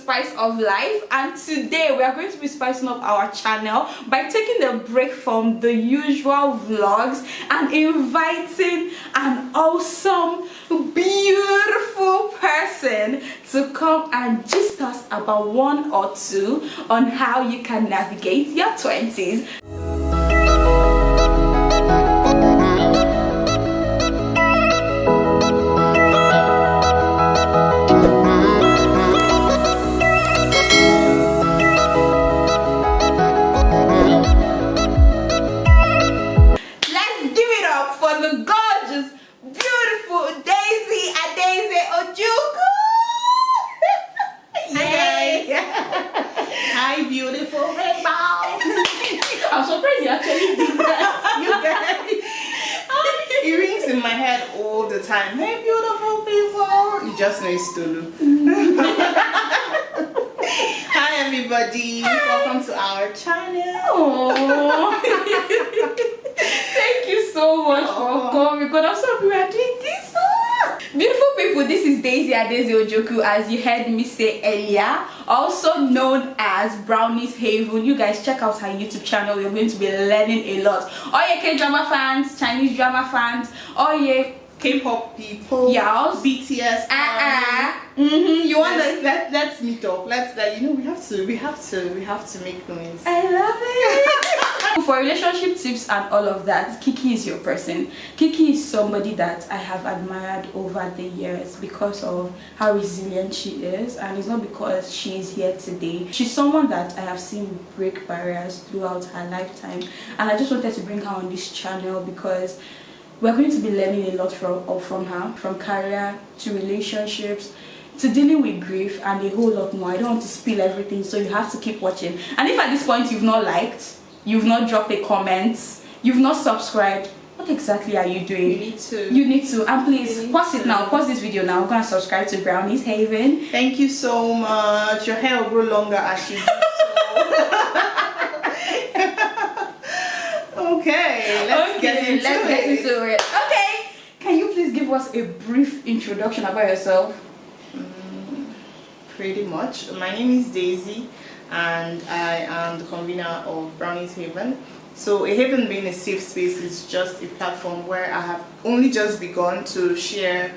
spice of life, and today we are going to be spicing up our channel by taking a break from the usual vlogs and inviting an awesome, beautiful person to come and gist us about one or two on how you can navigate your 20s. I'm surprised you actually did that. You guys. Earrings in my head all the time. Hey, beautiful people. You just know it's Tolu. Hi, everybody. Hi. Welcome to our channel. Thank you so much for coming. God, I'm so happy we are doing this. Beautiful people, this is Daisy Ojoku, as you heard me say earlier, also known as Brownie's Haven. You guys check out her YouTube channel. You're going to be learning a lot. All your K-drama fans, Chinese drama fans, all your K-pop people, yes, BTS. You want let's meet up. Let's we have to make noise. I love it. For relationship tips and all of that, Kiki is your person. Kiki is somebody that I have admired over the years because of how resilient she is, and it's not because she is here today. She's someone that I have seen break barriers throughout her lifetime, and I just wanted to bring her on this channel because we're going to be learning a lot from her, from career to relationships to dealing with grief and a whole lot more. I don't want to spill everything, so you have to keep watching. And if at this point you've not liked, you've not dropped a comment, you've not subscribed, what exactly are you doing? You need to. And please pause it now, pause this video now, go and subscribe to Brownie's Haven. Thank you so much. Your hair will grow longer as you do so. Okay, let's get into it. Okay, can you please give us a brief introduction about yourself? Pretty much. My name is Daisy, and I am the convener of Brownie's Haven. So a haven being a safe space is just a platform where I have only just begun to share,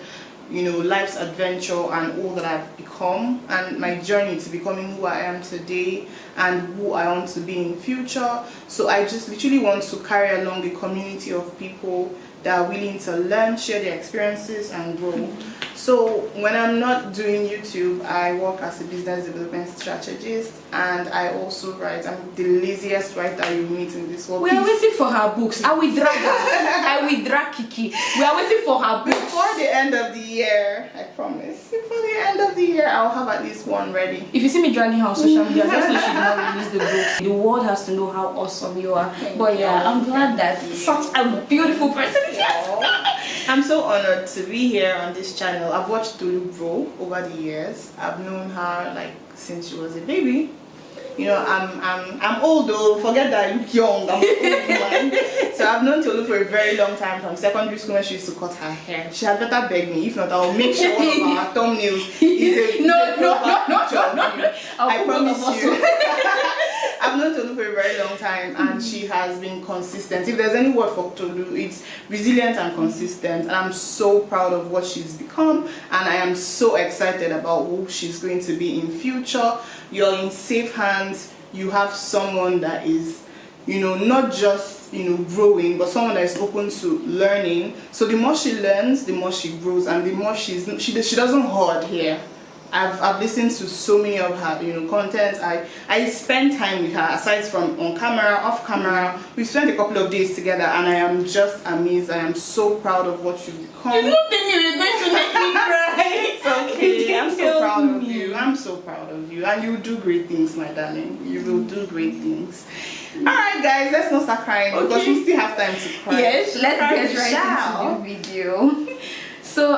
life's adventure and all that I've become, and my journey to becoming who I am today and who I want to be in future. So I just literally want to carry along a community of people that are willing to learn, share their experiences, and grow. So when I'm not doing YouTube, I work as a business development strategist, and I also write. I'm the laziest writer you meet in this world. We are waiting for her books. I will drag her. I will drag Kiki. We are waiting for her books. Before the end of the year, I promise. Before the end of the year, I'll have at least one ready. If you see me dragging her on social media, just know she did not release the books. The world has to know how awesome you are. But yeah, I'm glad that such a beautiful person is here. I'm so honored to be here on this channel. I've watched Tolu grow over the years. I've known her since she was a baby. I'm old though. Forget that I look young. I'm old woman. So I've known Tolu for a very long time, from secondary school when she used to cut her hair. She had better beg me. If not, I'll make sure one of our thumbnails is a No. I promise you. I've known Tolu for a very long time, and she has been consistent. If there's any word for Tolu, it's resilient and consistent. And I'm so proud of what she's become, and I am so excited about who she's going to be in future. You're in safe hands. You have someone that is, not just growing, but someone that is open to learning. So the more she learns, the more she grows, and the more she doesn't hoard here. I've listened to so many of her content. I spend time with her, aside from on camera, off camera. We spent a couple of days together, and I am just amazed. I am so proud of what you've become. You don't think you were going to make me cry? It's okay. I'm so proud of you. I'm so proud of you, and you will do great things, my darling. You will do great things. Alright guys, let's not start crying, because we still have time to cry. Yes, let's get right into the video. So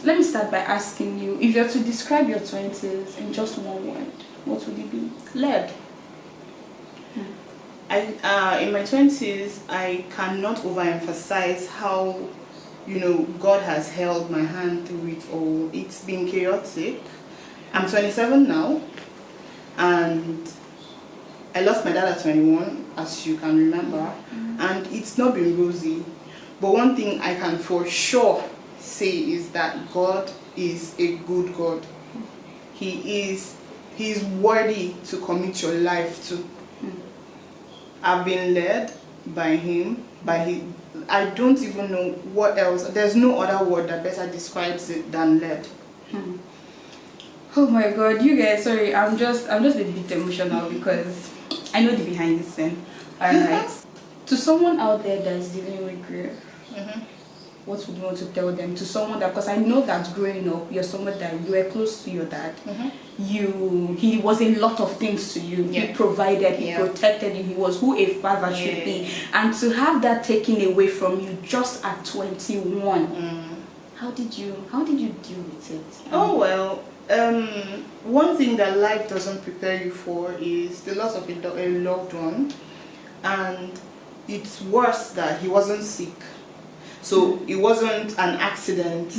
let me start by asking you, if you're to describe your 20s in just one word, what would it be? Led. In my 20s, I cannot overemphasize how God has held my hand through it all. It's been chaotic. I'm 27 now, and I lost my dad at 21, as you can remember, and it's not been rosy. But one thing I can for sure say is that God is a good God. He's worthy to commit your life to. I've been led by him, I don't even know what else. There's no other word that better describes it than led. Oh my God, you guys, sorry, I'm just a bit emotional because I know the behind the scene. Alright. To someone out there that's dealing with grief, what would you want to tell them? To someone that, because I know that growing up, you're someone that you were close to your dad. He was a lot of things to you. He provided, he protected you, he was who a father should be. And to have that taken away from you just at 21, how did you deal with it? Oh well, one thing that life doesn't prepare you for is the loss of a loved one, and it's worse that he wasn't sick. So it wasn't an accident,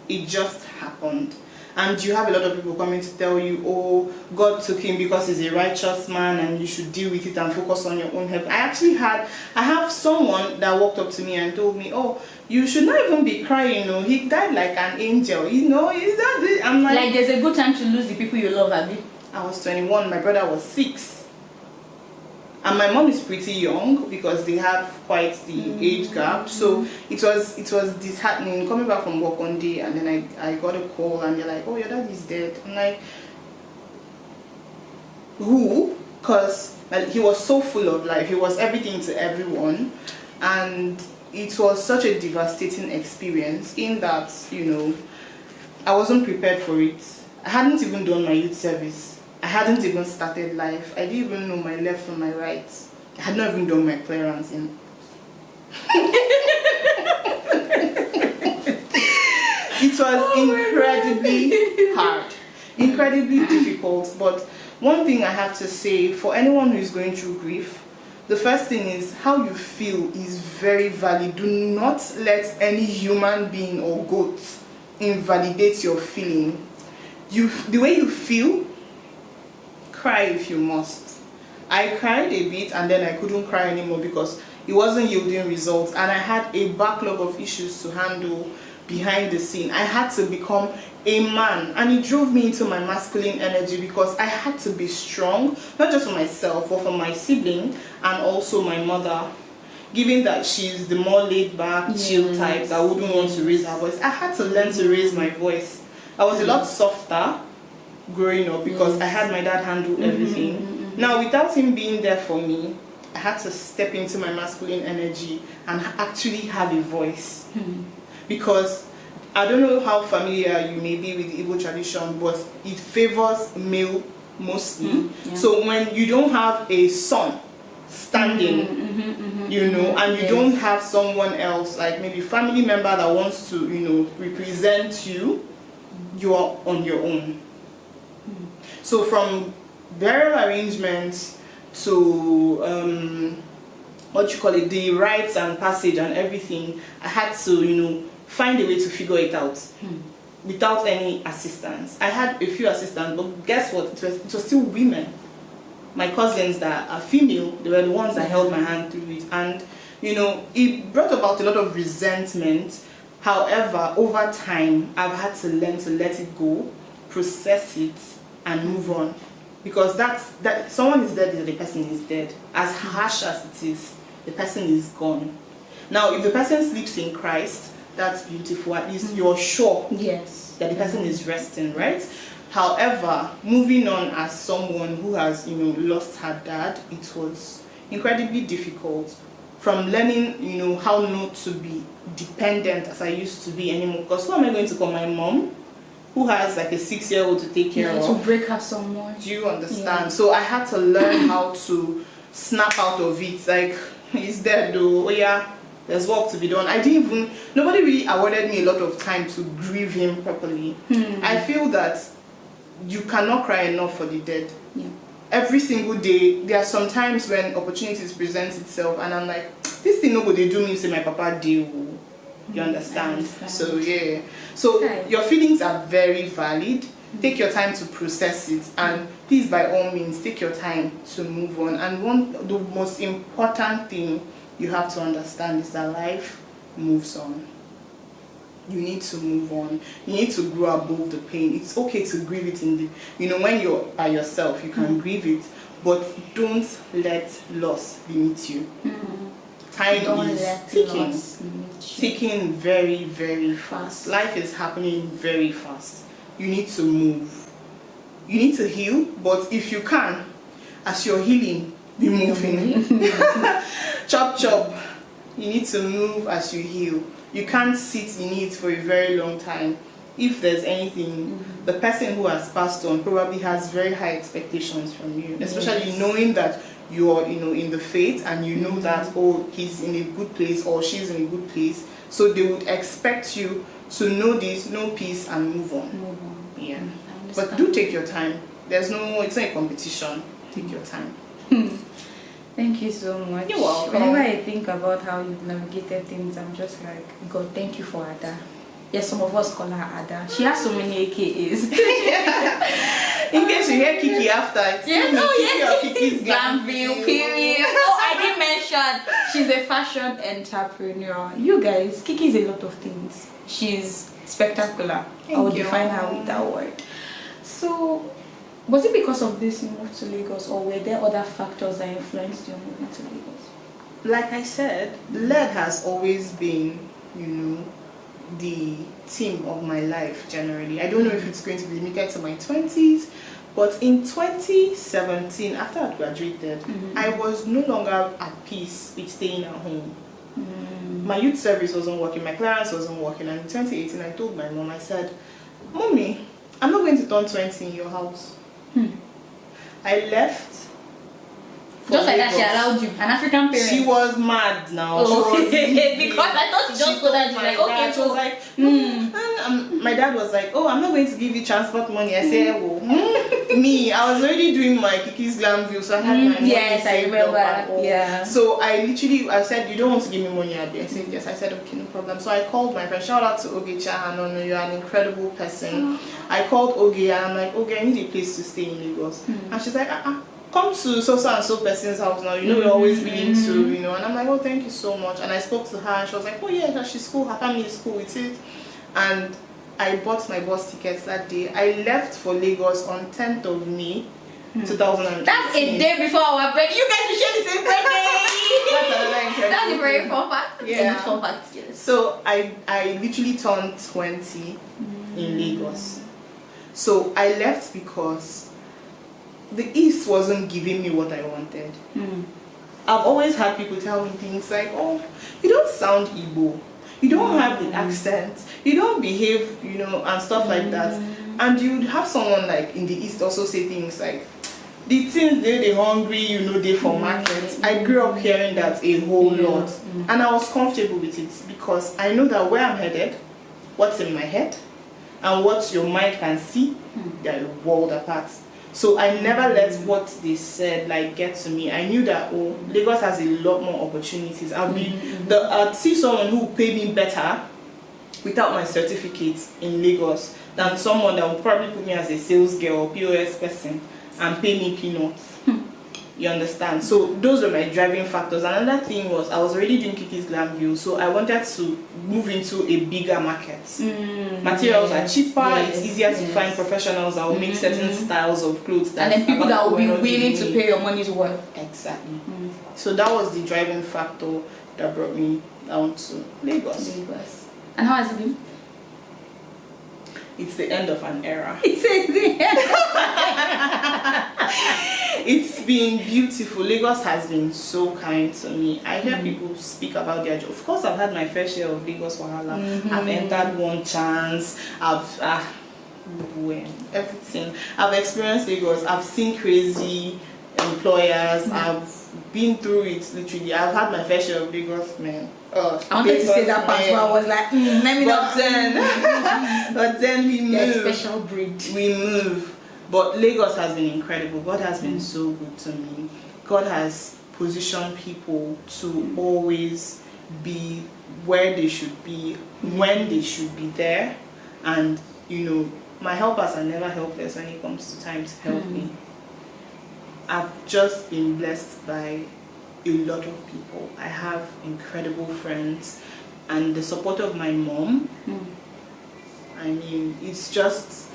it just happened. And you have a lot of people coming to tell you, oh, God took him because he's a righteous man and you should deal with it and focus on your own health. I have someone that walked up to me and told me, oh, you should not even be crying, he died like an angel, is that it? I'm like there's a good time to lose the people you love, Abby. I was 21, my brother was 6. And my mom is pretty young because they have quite the age gap. So it was disheartening coming back from work one day, and then I got a call and they're like, oh, your dad is dead. I'm like, who? Because he was so full of life. He was everything to everyone. And it was such a devastating experience in that, I wasn't prepared for it. I hadn't even done my youth service. I hadn't even started life. I didn't even know my left from my right. I had not even done my clearance in. It was incredibly hard, incredibly difficult. But one thing I have to say for anyone who is going through grief, the first thing is how you feel is very valid. Do not let any human being or goat invalidate your feeling. The way you feel, cry if you must. I cried a bit and then I couldn't cry anymore because it wasn't yielding results, and I had a backlog of issues to handle behind the scene. I had to become a man, and it drove me into my masculine energy because I had to be strong, not just for myself but for my sibling and also my mother, given that she's the more laid back, chill type that wouldn't want to raise her voice. I had to learn to raise my voice. I was a lot softer growing up because I had my dad handle everything. Now, without him being there for me, I had to step into my masculine energy and actually have a voice. Because I don't know how familiar you may be with the Igbo tradition, but it favors male mostly. So when you don't have a son standing, and you don't have someone else, like maybe family member that wants to, represent you, you are on your own. So from burial arrangements to the rites and passage and everything, I had to find a way to figure it out without any assistance. I had a few assistants, but guess what? It was still women. My cousins that are female, they were the ones that held my hand through it, and it brought about a lot of resentment. However, over time, I've had to learn to let it go, process it, and move on. Because that someone is dead, the person is dead. As harsh as it is, the person is gone. Now, if the person sleeps in Christ, that's beautiful. At least you're sure that the person is resting, right? However, moving on as someone who has, lost her dad, it was incredibly difficult. From learning, how not to be dependent as I used to be anymore. Because who am I going to call? My mom, who has like a 6-year-old to take care of. To break her some more. Do you understand? So I had to learn how to snap out of it. Like, he's dead though. Oh yeah, there's work to be done. Nobody really awarded me a lot of time to grieve him properly. I feel that you cannot cry enough for the dead. Every single day, there are some times when opportunities present itself and I'm like, this thing nobody do me say my papa do. You understand? So yeah. So your feelings are very valid. Take your time to process it, and please, by all means, take your time to move on. And the most important thing you have to understand is that life moves on. You need to move on. You need to grow above the pain. It's okay to grieve it when you're by yourself, you can grieve it, but don't let loss limit you. Time is ticking very, very fast. Life is happening very fast. You need to move. You need to heal, but if you can, as you're healing, be moving. Chop, chop. You need to move as you heal. You can't sit in it for a very long time. If there's anything, the person who has passed on probably has very high expectations from you, especially knowing that you're in the faith, and you know that, oh, he's in a good place or she's in a good place, so they would expect you to know this, know peace, and move on. Yeah, but do take your time. It's not a competition. Take your time. Thank you so much. You're welcome. Whenever I think about how you've navigated things, I'm just like, God, thank you for Ada. Yes, some of us call her Ada. She has so many AKAs. In case you hear Kiki after, it's Kiki or Kiki's Glamville, period. Oh, I didn't mention she's a fashion entrepreneur. You guys, Kiki is a lot of things. She's spectacular. I would define her with that word. So, was it because of this you moved to Lagos, or were there other factors that influenced your moving to Lagos? Like I said, lead has always been, the theme of my life generally. I don't know if it's going to be limited to my 20s, but in 2017, after I graduated, I was no longer at peace with staying at home. My youth service wasn't working, my clearance wasn't working, and in 2018 I told my mom, I said, Mommy, I'm not going to turn 20 in your house. I left. Just like that, she allowed you, an African parent. She was mad now. Oh. Because I thought she just told her, like, okay, she was like, my dad was like, oh, I'm not going to give you transport money. I said, oh, me, I was already doing my Kiki's Glamville, so I had my money. Yes, I remember. Yeah. So I said, you don't want to give me money, Abby? I said, yes. I said, okay, no problem. So I called my friend. Shout out to Oge Chahanono, you're an incredible person. I called Oge, and I'm like, Oge, I need a place to stay in Lagos. And she's like, come to so and so person's house now. We're always willing to, and I'm like, oh, thank you so much. And I spoke to her, and she was like, oh yeah, she's cool. Her family is cool with it. And I bought my bus tickets that day. I left for Lagos on 10th of May, 2018. That's a day before our birthday. You guys will share the same birthday. That's another incredible. That's a very fun fact. Yeah. Fun fact, yes. So I literally turned 20 in Lagos. So I left because the East wasn't giving me what I wanted. I've always had people tell me things like, oh, you don't sound Igbo, you don't have the accent, you don't behave, and stuff like that. And you'd have someone like in the East also say things like, the things they're hungry, they for market. I grew up hearing that a whole lot. And I was comfortable with it because I know that where I'm headed, what's in my head, and what your mind can see, they're a world apart. So I never let what they said get to me. I knew that Lagos has a lot more opportunities. I'd see someone who would pay me better without my certificate in Lagos than someone that would probably put me as a sales girl or POS person and pay me peanuts. You understand? So those were my driving factors. Another thing was I was already doing Kiki's Glamville, so I wanted to move into a bigger market. Materials are cheaper, it's easier to find professionals that will make certain styles of clothes. And then people that will be willing to pay your money's worth. Exactly. So that was the driving factor that brought me down to Lagos. And how has it been? It's the end of an era. It's It's been beautiful. Lagos has been so kind to me. I hear people speak about their job. Of course, I've had my fair share of Lagos Wahala. I've entered one chance. Everything. I've experienced Lagos. I've seen crazy employers. I've been through it literally. I've had my fair share of Lagos, man. I wanted to say that part where I was like, let me not. But then we move. Special breed. We move. But Lagos has been incredible. God has been so good to me. God has positioned people to always be where they should be, when they should be there. And, my helpers are never helpless when it comes to time to help me. I've just been blessed by a lot of people. I have incredible friends, and the support of my mom. I mean, it's just,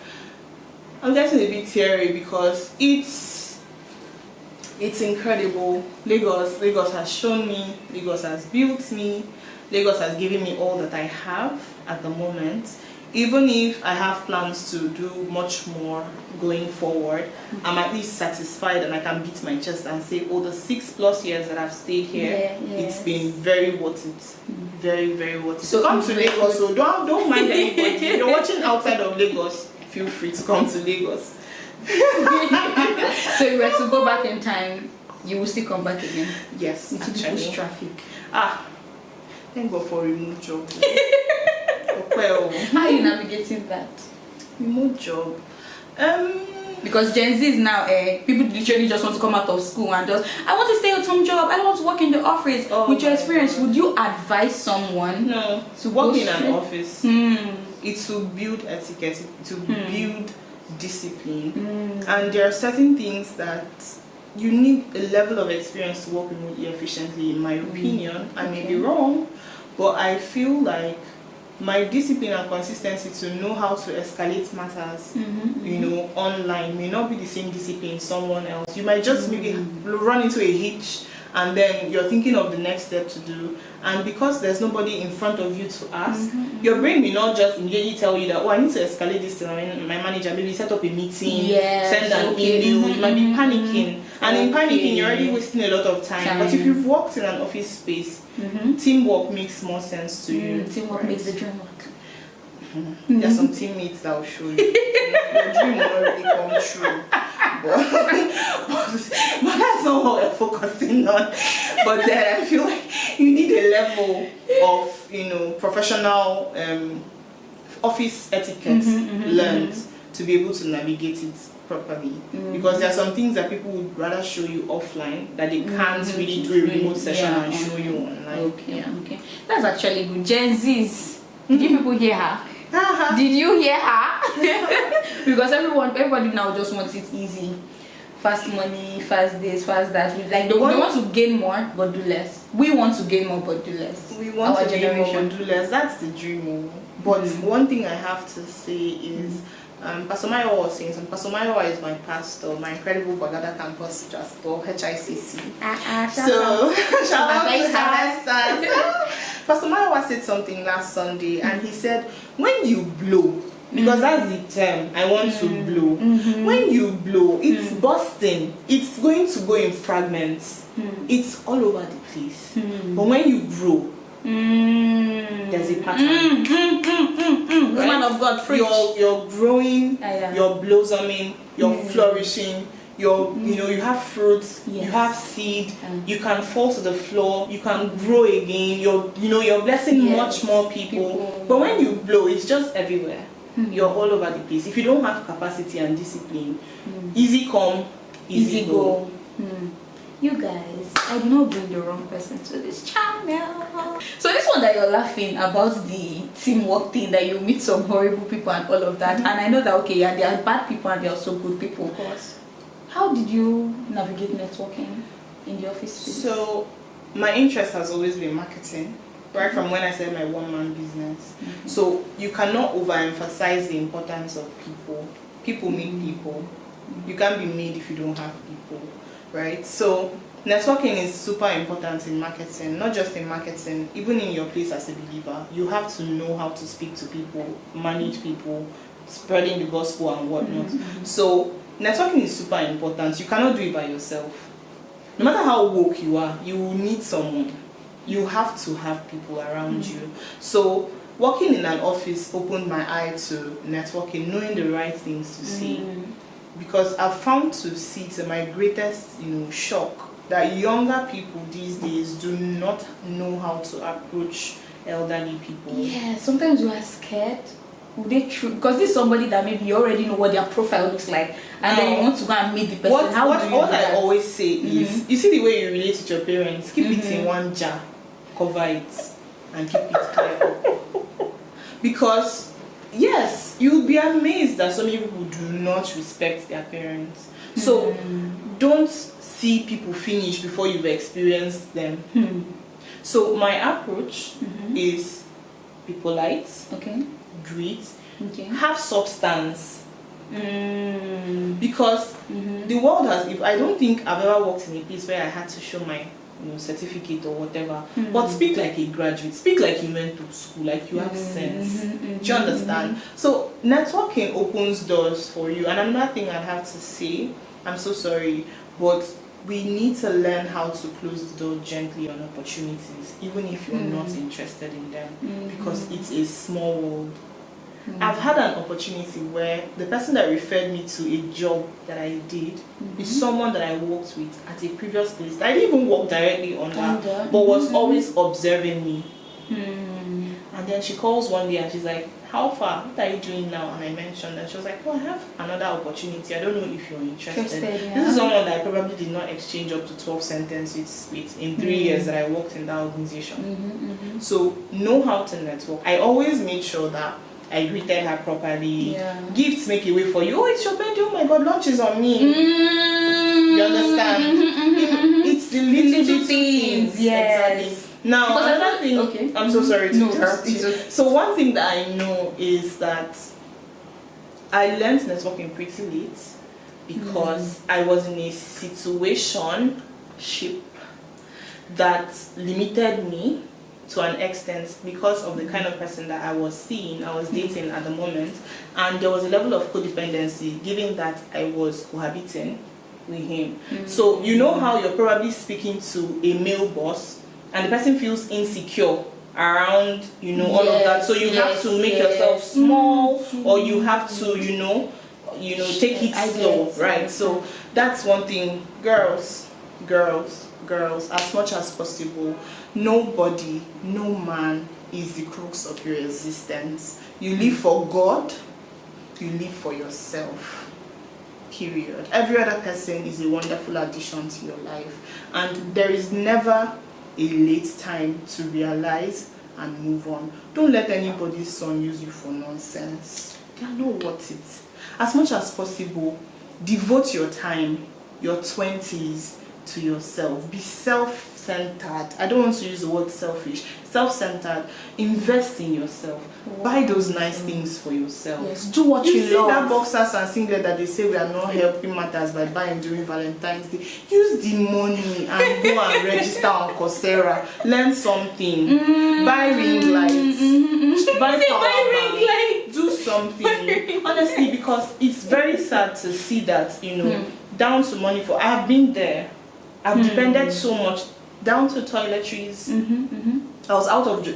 I'm getting a bit teary because it's incredible. Lagos has shown me, Lagos has built me, Lagos has given me all that I have at the moment. Even if I have plans to do much more going forward, I'm at least satisfied and I can beat my chest and say, oh, the 6+ years that I've stayed here, it's been very worth it. Very, very worth it. So come to Lagos, so don't mind anybody. If you're watching outside of Lagos, feel free to come to Lagos. So if you were to go back in time, you will still come back again? Yes, actually. Traffic. Thank God for remote job. How are you navigating that? Remote job. Because Gen Z is now, people literally just want to come out of school and just, I want to stay at home job, I don't want to work in the office. With your experience, would you advise someone to work in an office? It will build etiquette, it will build discipline. And there are certain things that you need a level of experience to work remotely efficiently, in my opinion. I may be wrong, but I feel like my discipline and consistency to know how to escalate matters, online may not be the same discipline someone else. You might just maybe run into a hitch and then you're thinking of the next step to do. And because there's nobody in front of you to ask, your brain may not just immediately tell you that, oh, I need to escalate this to my manager, maybe set up a meeting, send an email. You might be panicking. And in panicking, you're already wasting a lot of time. But if you've worked in an office space, teamwork makes more sense to you. Teamwork makes the dream work. There's some teammates that will show you. Your dream will already come true. But that's not what we're focusing on. But then I feel like you need a level of, professional office etiquette learned to be able to navigate it properly. Because there are some things that people would rather show you offline that they can't really do a remote session and show you online. Okay. That's actually good. Gen Z's. Did you people hear her? Did you hear her? Because everybody now just wants it easy. Fast money, fast this, fast that. Like they want to gain more but do less. We want to gain more but do less. We want to gain more but do less. That's the dream. But one thing I have to say is Pastor Mayo was saying, Pastor Mayo is my pastor, my incredible Bagada campus pastor, HICC. So shout out to her. Pastor Mayo said something last Sunday and he said, when you blow, because that's the term, I want to blow. When you blow, it's bursting. It's going to go in fragments. It's all over the place. But when you grow, there's a pattern. Right? Man of God, preach. You're growing, you're blossoming, you're flourishing. You have fruits, you have seed, you can fall to the floor, you can grow again, you're blessing much more people. But when you blow, it's just everywhere. You're all over the place. If you don't have capacity and discipline, easy come, easy go. You guys, I did not bring the wrong person to this channel. So this one that you're laughing about, the teamwork thing, that you meet some horrible people and all of that, and I know that there are bad people and there are also good people. Of course. How did you navigate networking in the office space? So my interest has always been marketing, right from when I started my one-man business. So you cannot overemphasize the importance of people. People make people. You can't be made if you don't have people, right? So networking is super important in marketing, not just in marketing, even in your place as a believer. You have to know how to speak to people, manage people, spreading the gospel and whatnot. So networking is super important. You cannot do it by yourself. No matter how woke you are, you will need someone. You have to have people around you. So working in an office opened my eye to networking, knowing the right things to say. Because I've found to see, to my greatest shock, that younger people these days do not know how to approach elderly people. Yeah, sometimes you are scared. Because this is somebody that maybe you already know what their profile looks like, and then you want to go and meet the person. What I always say is, you see the way you relate with your parents, keep it in one jar, cover it, and keep it clear. Because yes, you'll be amazed that so many people do not respect their parents. So don't see people finish before you've experienced them. So my approach is be polite, greet, have substance. Because the world has, if I don't think I've ever worked in a place where I had to show my certificate or whatever, but speak like a graduate, speak like you went to school, like you have sense. Do you understand? So networking opens doors for you. And another thing I'd have to say, I'm so sorry, but we need to learn how to close the door gently on opportunities, even if you're not interested in them, because it's a small world. I've had an opportunity where the person that referred me to a job that I did is someone that I worked with at a previous place. I didn't even work directly on her, but was always observing me. And then she calls one day and she's like, how far? What are you doing now? And I mentioned, and she was like, oh, I have another opportunity. I don't know if you're interested. This is someone that I probably did not exchange up to 12 sentences with in 3 years that I worked in that organization. So know how to network. I always made sure that I greeted her properly. Gifts make a way for you. Oh, it's your birthday. Oh my God, lunch is on me. You understand? It's the little things. Yes. Exactly. Now, another thing. I'm so sorry to interrupt you. So one thing that I know is that I learned networking pretty late because I was in a situationship that limited me to an extent because of the kind of person that I was seeing, I was dating at the moment, and there was a level of codependency given that I was cohabiting with him. So you know how you're probably speaking to a male boss and the person feels insecure around, all of that. So you have to make yourself small, or you have to, take it slow, right? So that's one thing. Girls, as much as possible, nobody, no man is the crux of your existence. You live for God, you live for yourself. Period. Every other person is a wonderful addition to your life, and there is never a late time to realize and move on. Don't let anybody's son use you for nonsense. They are not worth it. As much as possible, devote your time, your 20s, to yourself. Be self-centered. I don't want to use the word selfish. Self-centered. Invest in yourself. Buy those nice things for yourself. Yes. Do what you love. You see that boxers and singlet that they say we are not helping matters by buying during Valentine's Day. Use the money and go and register on Coursera. Learn something. Buy ring lights. Buy power bank. Do something. Honestly, because it's very sad to see that, down to money for. I have been there. I've depended so much down to toiletries. I was out of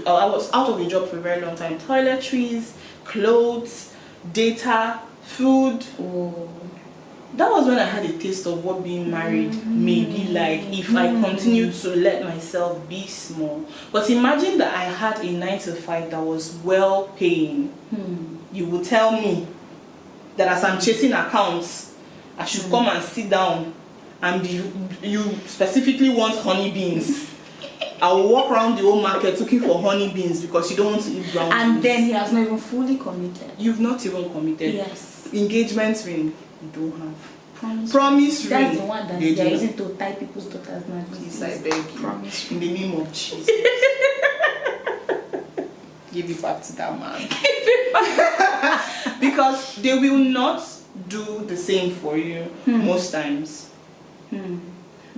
a job for a very long time. Toiletries, clothes, data, food. That was when I had a taste of what being married may be like if I continued to let myself be small. But imagine that I had a 9-to-5 that was well paying. You will tell me that as I'm chasing accounts, I should come and sit down and you specifically want honey beans. I will walk around the whole market looking for honey beans because you don't want to eat brown and then he has not even fully committed. You've not even committed. Yes. Engagement ring, you don't have. Promise ring. ring. That's the one that they are using to tie people's daughters' now. Please, I beg you. Promise in the name of Jesus. Give it back to that man. Because they will not do the same for you most times.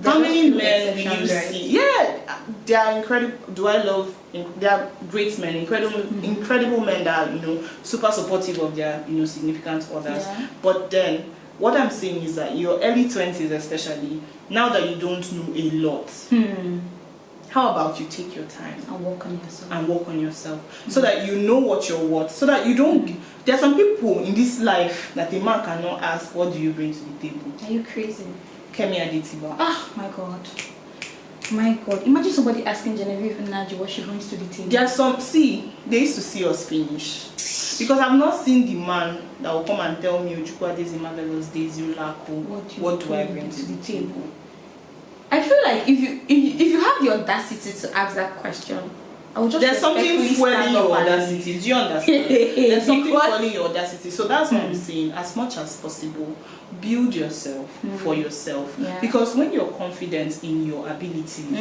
How many men will you see? Yeah, they are incredible. They are great men, incredible men that are, super supportive of their, significant others. Yeah. But then, what I'm saying is that your early 20s especially, now that you don't know a lot, how about you take your time and work on yourself? So that you know what you're worth, so that you don't. There are some people in this life that a man cannot ask, what do you bring to the table? Are you crazy? Kemi Adetiba. Oh my God. My God. Imagine somebody asking Genevieve Naji what she brings to the table. There are some, they used to see us finish. Because I've not seen the man that will come and tell me, Ojukwa Daisy Marvelous Daisy Ulako, what do I bring to the table? I feel like if you have the audacity to ask that question, I will just there's something respectfully fueling stand up your and audacity. Do you understand? There's something Because- fueling your audacity. So that's what I'm saying. As much as possible, build yourself for yourself. Yeah. Because when you're confident in your abilities,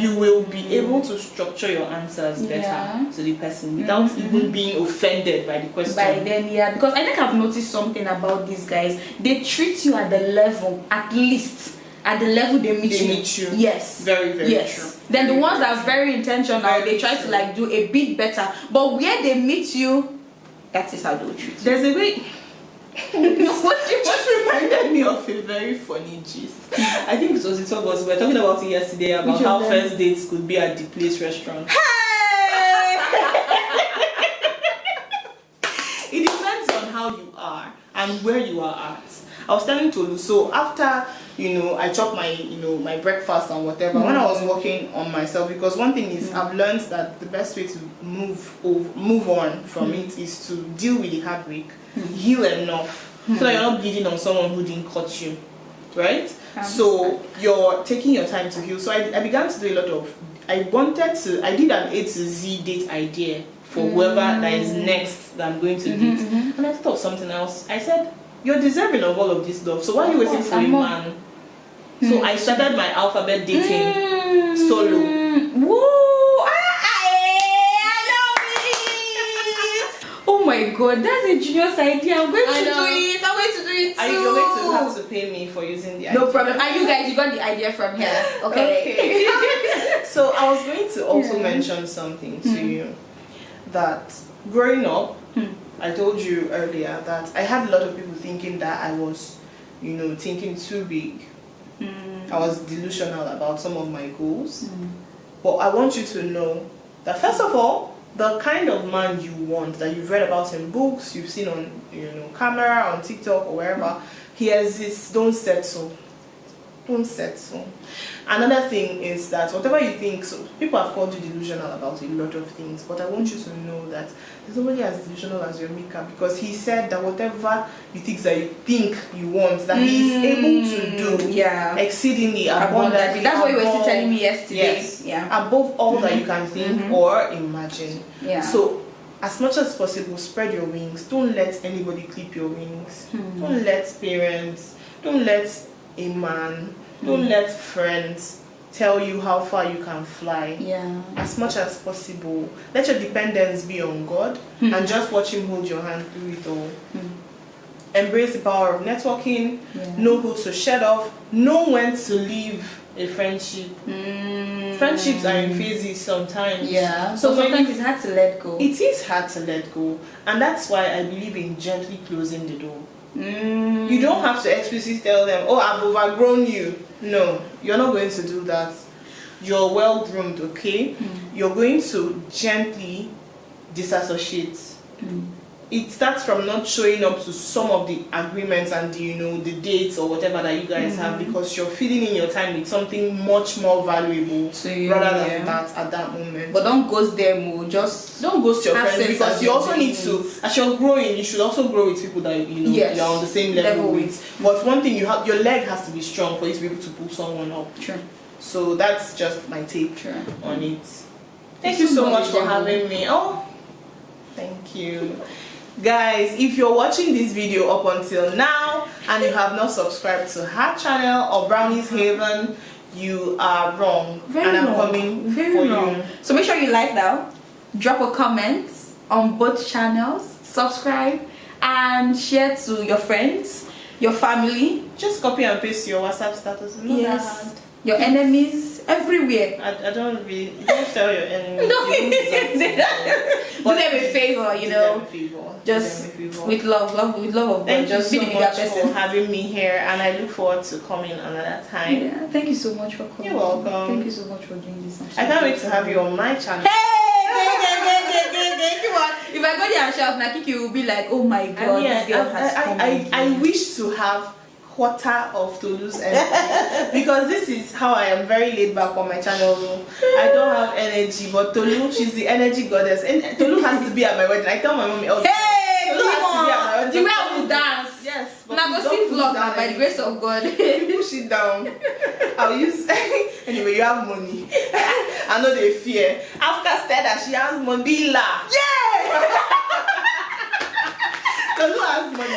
you will be able to structure your answers better to the person without even being offended by the question. By then, yeah, because I think I've noticed something about these guys. They treat you at the level, at least at the level they meet you. Yes. Very, very yes. true. Then Very, the ones very that are very intentional, Very they try true. to like do a bit better. But where they meet you, that is how they will treat you. There's a way. What you Just reminded me of a very funny gist. I think it was the two of us. We were talking about it yesterday about Which how of them? first dates could be at the place restaurant. Hey! It depends on how you are and where you are at. I was telling Tolu, so after I chop my my breakfast and whatever, when I was working on myself, because one thing is I've learned that the best way to move on from it is to deal with the heartbreak, heal enough so that you're not bleeding on someone who didn't cut you, right? So you're taking your time to heal. So I began to do a lot of, I did an A to Z date idea for whoever that is next that I'm going to date, and I thought of something else. I said, you're deserving of all of this love, so why are you waiting for a man? So I started my alphabet dating solo. Woo! I love it! Oh my god, that's a genius idea. I'm going to do it. I'm going to do it too. You're going to have to pay me for using the idea. No problem. And you guys, you got the idea from here. Okay. So I was going to also mention something to you, that growing up, I told you earlier that I had a lot of people thinking that I was, thinking too big. I was delusional about some of my goals. But I want you to know that first of all, the kind of man you want, that you've read about in books, you've seen on camera, on TikTok or wherever, he has this, don't settle. Don't settle. Another thing is that whatever you think, so people have called you delusional about a lot of things, but I want you to know that there's nobody as delusional as your maker, because he said that whatever you think you want, that he is able to do exceedingly abundantly. That's what you were still telling me yesterday. Yes, above all that you can think or imagine. So as much as possible, spread your wings. Don't let anybody clip your wings. Don't let parents, don't let a man, don't let friends tell you how far you can fly. As much as possible, let your dependence be on God and just watch him hold your hand through it all. Embrace the power of networking. Know who to shut off. Know when to leave a friendship. Friendships are in phases sometimes. So sometimes it's hard to let go. It is hard to let go, and that's why I believe in gently closing the door. You don't have to explicitly tell them, oh, I've overgrown you. No, you're not going to do that. You're well groomed, okay? You're going to gently disassociate. It starts from not showing up to some of the agreements and the dates or whatever that you guys have, because you're filling in your time with something much more valuable rather than that at that moment. But don't ghost them, just don't ghost your friends, because you also need needs. to, as you're growing, you should also grow with people that you're on the same level with. But one thing, your leg has to be strong for you to be able to pull someone up. So that's just my take on it. Thank you so much for having me. Oh, thank you. Guys, if you're watching this video up until now and you have not subscribed to her channel or Brownie's Haven, you are wrong. I'm coming for you. So make sure you like now, drop a comment on both channels, subscribe, and share to your friends, your family. Just copy and paste your WhatsApp status. Your enemies, everywhere. I don't tell your enemies. Do them a favor, just with love of God. Thank just you be so the bigger much person. for having me here, and I look forward to coming another time. Thank you so much for coming. You're welcome. Thank you so much for doing this. I can't wait to have you on my channel. If I go there and shout, Nakiki will be like, oh my god, this girl has come. I wish to have quarter of Tolu's energy, because this is how I am very laid back on my channel. I don't have energy, but Tolu, she's the energy goddess, and Tolu has to be at my wedding. I tell my mommy, Tolu has to be at my wedding. The way I will dance. Yes, but now go see vlog by the grace of God. Push it down. I'll use anyway. You have money. I know they fear. After said that she has money, yeah. Tolu has money,